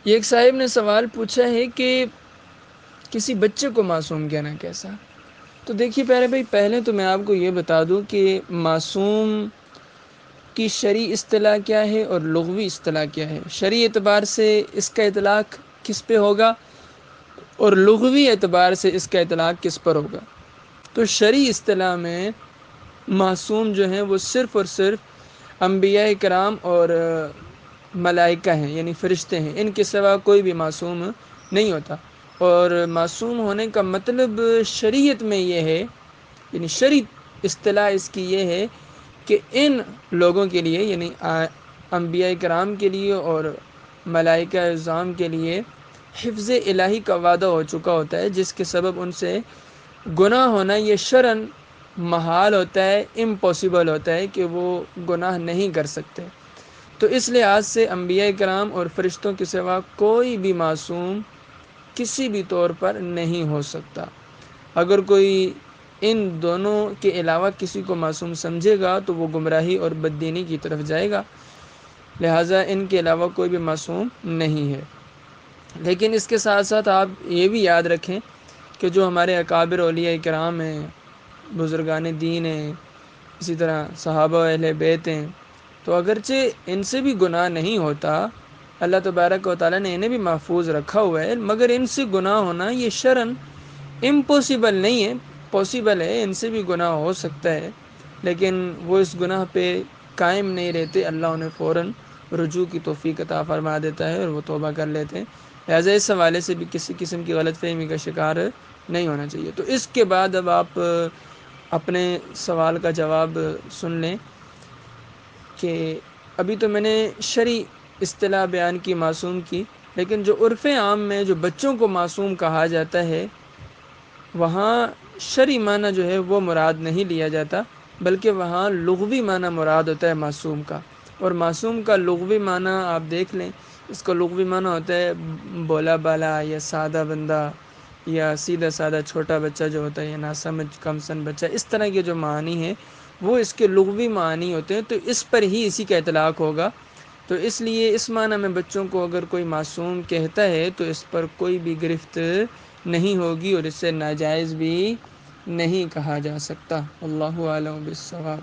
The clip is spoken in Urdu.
یہ ایک صاحب نے سوال پوچھا ہے کہ کسی بچے کو معصوم کہنا کیسا؟ تو دیکھیے پیارے بھائی، پہلے تو میں آپ کو یہ بتا دوں کہ معصوم کی شرعی اصطلاح کیا ہے اور لغوی اصطلاح کیا ہے۔ شرعی اعتبار سے اس کا اطلاق کس پہ ہوگا اور لغوی اعتبار سے اس کا اطلاق کس پر ہوگا؟ تو شرعی اصطلاح میں معصوم جو ہیں وہ صرف اور صرف انبیاء کرام اور ملائکہ ہیں، یعنی فرشتے ہیں، ان کے سوا کوئی بھی معصوم نہیں ہوتا۔ اور معصوم ہونے کا مطلب شریعت میں یہ ہے، یعنی شرعی اصطلاح اس کی یہ ہے کہ ان لوگوں کے لیے، یعنی انبیاء کرام کے لیے اور ملائکہ اعظام کے لیے حفظ الہی کا وعدہ ہو چکا ہوتا ہے، جس کے سبب ان سے گناہ ہونا یہ شرعاً محال ہوتا ہے، امپاسبل ہوتا ہے کہ وہ گناہ نہیں کر سکتے۔ تو اس لحاظ سے انبیاء کرام اور فرشتوں کے سوا کوئی بھی معصوم کسی بھی طور پر نہیں ہو سکتا۔ اگر کوئی ان دونوں کے علاوہ کسی کو معصوم سمجھے گا تو وہ گمراہی اور بددینی کی طرف جائے گا، لہٰذا ان کے علاوہ کوئی بھی معصوم نہیں ہے۔ لیکن اس کے ساتھ ساتھ آپ یہ بھی یاد رکھیں کہ جو ہمارے اکابر اولیاء کرام ہیں، بزرگان دین ہیں، اسی طرح صحابہ و اہل بیت ہیں، تو اگرچہ ان سے بھی گناہ نہیں ہوتا، اللہ تبارک و تعالیٰ نے انہیں بھی محفوظ رکھا ہوا ہے، مگر ان سے گناہ ہونا یہ شرعاً امپاسبل نہیں ہے، پاسبل ہے، ان سے بھی گناہ ہو سکتا ہے، لیکن وہ اس گناہ پہ قائم نہیں رہتے، اللہ انہیں فوراً رجوع کی توفیق عطا فرما دیتا ہے اور وہ توبہ کر لیتے ہیں۔ لہٰذا اس حوالے سے بھی کسی قسم کی غلط فہمی کا شکار نہیں ہونا چاہیے۔ تو اس کے بعد اب آپ اپنے سوال کا جواب سن لیں کہ ابھی تو میں نے شرعی اصطلاح بیان کی معصوم کی، لیکن جو عرف عام میں جو بچوں کو معصوم کہا جاتا ہے، وہاں شرعی معنی جو ہے وہ مراد نہیں لیا جاتا، بلکہ وہاں لغوی معنی مراد ہوتا ہے معصوم کا۔ اور معصوم کا لغوی معنی آپ دیکھ لیں، اس کا لغوی معنی ہوتا ہے بولا بالا یا سادہ بندہ یا سیدھا سادہ چھوٹا بچہ جو ہوتا ہے، یا ناسمجھ کم سن بچہ، اس طرح کے جو معنی ہیں وہ اس کے لغوی معنی ہوتے ہیں، تو اس پر ہی اسی کا اطلاق ہوگا۔ تو اس لیے اس معنی میں بچوں کو اگر کوئی معصوم کہتا ہے تو اس پر کوئی بھی گرفت نہیں ہوگی اور اس سے ناجائز بھی نہیں کہا جا سکتا۔ اللہ اعلم بالصواب۔